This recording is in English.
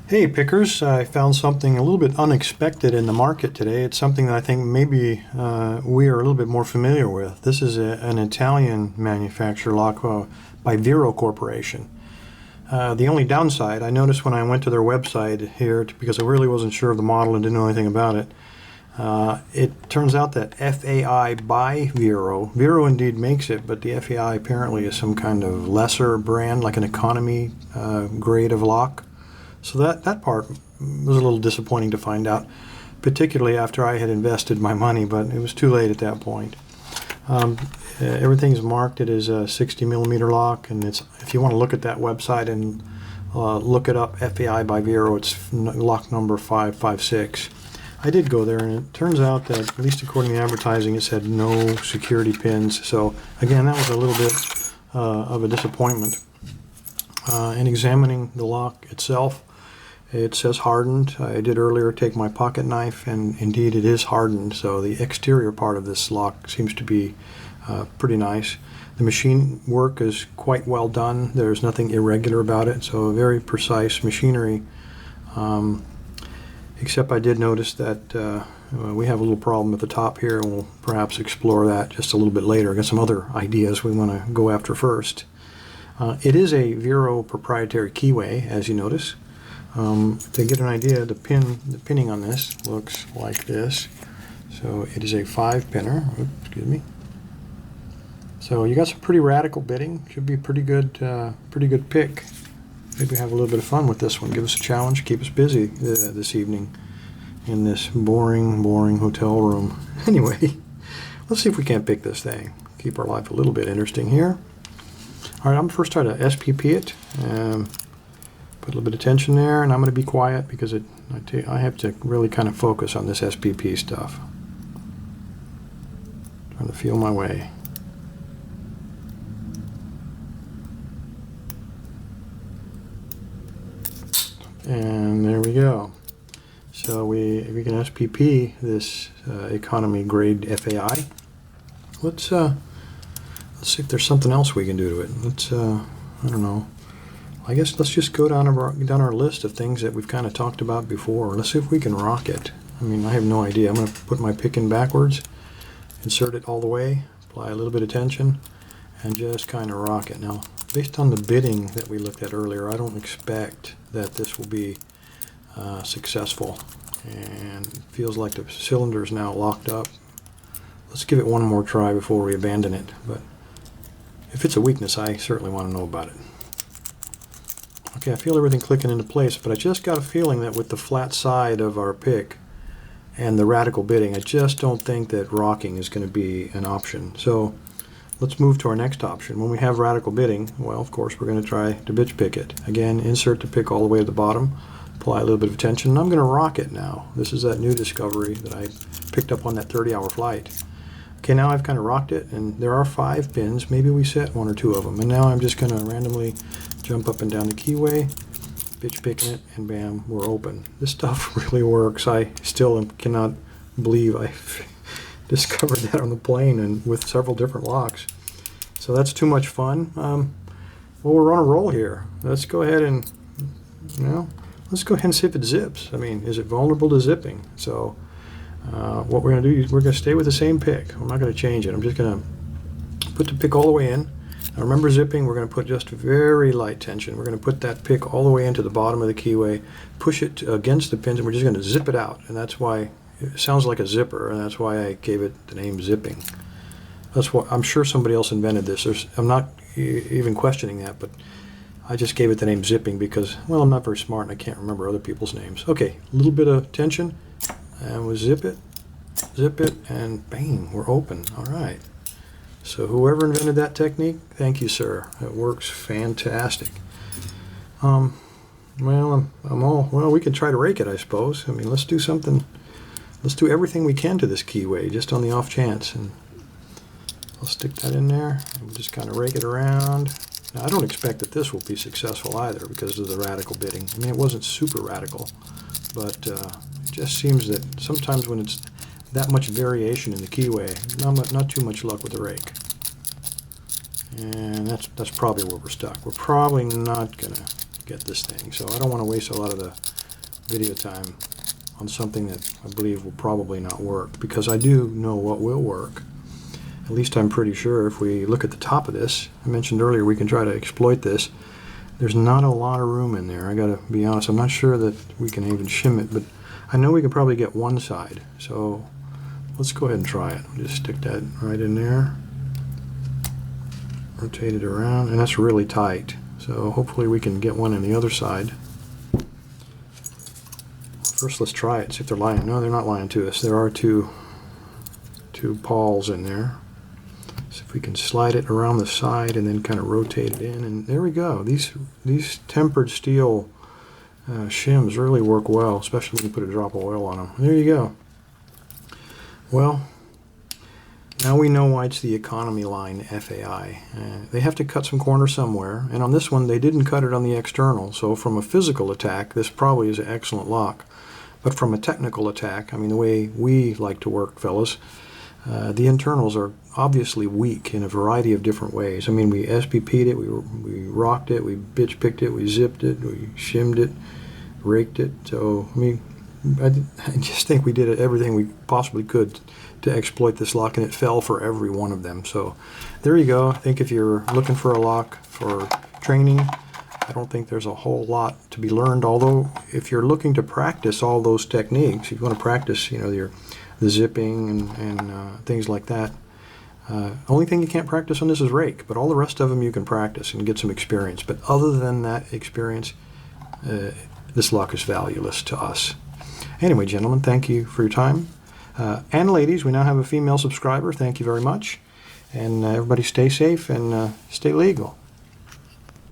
Hey pickers, I found something a little bit unexpected in the market today. It's something that I think maybe we are a little bit more familiar with. This is an Italian manufacturer lock by Viro Corporation. The only downside, I noticed when I went to their website here, because I really wasn't sure of the model and didn't know anything about it, it turns out that FAI by Viro indeed makes it, but the FAI apparently is some kind of lesser brand, like an economy grade of lock. So that part was a little disappointing to find out, particularly after I had invested my money, but it was too late at that point. Everything's marked. It is a 60 millimeter lock, and it's, if you want to look at that website and look it up, FAI by Viro, it's lock number 556. I did go there, and it turns out that, at least according to the advertising, it said no security pins. So again, that was a little bit of a disappointment. In examining the lock itself, it says hardened. I did earlier take my pocket knife, and indeed it is hardened. So the exterior part of this lock seems to be pretty nice. The machine work is quite well done. There's nothing irregular about it, so very precise machinery. Except I did notice that we have a little problem at the top here, and we'll perhaps explore that just a little bit later. I got some other ideas we want to go after first. It is a Viro proprietary keyway, as you notice. To get an idea, the pinning on this looks like this. So it is a 5-pinner. Oops, excuse me. So you got some pretty radical bitting. Should be a pretty good pick. Maybe have a little bit of fun with this one. Give us a challenge. Keep us busy this evening in this boring hotel room. Anyway, let's see if we can't pick this thing. Keep our life a little bit interesting here. All right, I'm first try to SPP it. Put a little bit of tension there, and I'm going to be quiet because I have to really kind of focus on this SPP stuff. Trying to feel my way. And there we go. So we can SPP this economy grade FAI. Let's see if there's something else we can do to it. Let's I don't know. I guess let's just go down our list of things that we've kind of talked about before. Let's see if we can rock it. I mean, I have no idea. I'm going to put my pick in backwards, insert it all the way, apply a little bit of tension, and just kind of rock it. Now, based on the bitting that we looked at earlier, I don't expect that this will be successful. And it feels like the cylinder is now locked up. Let's give it one more try before we abandon it. But if it's a weakness, I certainly want to know about it. Okay, I feel everything clicking into place, but I just got a feeling that with the flat side of our pick and the radical bitting, I just don't think that rocking is going to be an option. So let's move to our next option. When we have radical bitting, well, of course, we're going to try to bitch pick it. Again, insert the pick all the way to the bottom, apply a little bit of tension, and I'm going to rock it now. This is that new discovery that I picked up on that 30-hour flight. Okay, now I've kind of rocked it, and there are 5 pins. Maybe we set 1 or 2 of them. And now I'm just going to randomly jump up and down the keyway, bitch picking it, and bam, we're open. This stuff really works. I still cannot believe I discovered that on the plane and with several different locks. So that's too much fun. Well, we're on a roll here. Let's go ahead and, let's go ahead and see if it zips. I mean, is it vulnerable to zipping? So what we're going to do is we're going to stay with the same pick. I'm not going to change it. I'm just going to put the pick all the way in. Now remember zipping, we're going to put just very light tension. We're going to put that pick all the way into the bottom of the keyway, push it against the pins, and we're just going to zip it out. And that's why it sounds like a zipper, and that's why I gave it the name zipping. That's what I'm sure somebody else invented this. I'm not even questioning that, but I just gave it the name zipping because, well, I'm not very smart and I can't remember other people's names. Okay, a little bit of tension, and we'll zip it, and bang, we're open. All right. So whoever invented that technique, thank you, sir. It works fantastic. Well, we can try to rake it, I suppose. I mean, let's do something. Let's do everything we can to this keyway, just on the off chance. And I'll stick that in there, and we'll just kind of rake it around. Now, I don't expect that this will be successful either because of the radical bitting. I mean, it wasn't super radical, but it just seems that sometimes when it's that much variation in the keyway, not too much luck with the rake. And that's probably where we're stuck. We're probably not going to get this thing, so I don't want to waste a lot of the video time on something that I believe will probably not work, because I do know what will work. At least I'm pretty sure. If we look at the top of this, I mentioned earlier we can try to exploit this. There's not a lot of room in there. I gotta be honest, I'm not sure that we can even shim it, but I know we can probably get one side. So let's go ahead and try it. We'll just stick that right in there. Rotate it around, and that's really tight. So hopefully we can get one on the other side. First, let's try it, see if they're lying. No, they're not lying to us. There are two pawls in there. So if we can slide it around the side and then kind of rotate it in, and there we go. These tempered steel shims really work well, especially when you put a drop of oil on them. There you go. Well, now we know why it's the economy line FAI. They have to cut some corners somewhere, and on this one they didn't cut it on the external. So from a physical attack, this probably is an excellent lock. But from a technical attack, I mean, the way we like to work, fellas, the internals are obviously weak in a variety of different ways. I mean, we SPP'd it, we rocked it, we bitch picked it, we zipped it, we shimmed it, raked it. So, I mean, I just think we did everything we possibly could to exploit this lock, and it fell for every one of them. So there you go. I think if you're looking for a lock for training, I don't think there's a whole lot to be learned, although if you're looking to practice all those techniques, if you want to practice, you know, the zipping and things like that, only thing you can't practice on this is rake, but all the rest of them you can practice and get some experience. But other than that experience, this lock is valueless to us. Anyway, gentlemen, thank you for your time. And ladies, we now have a female subscriber. Thank you very much. And everybody stay safe and stay legal.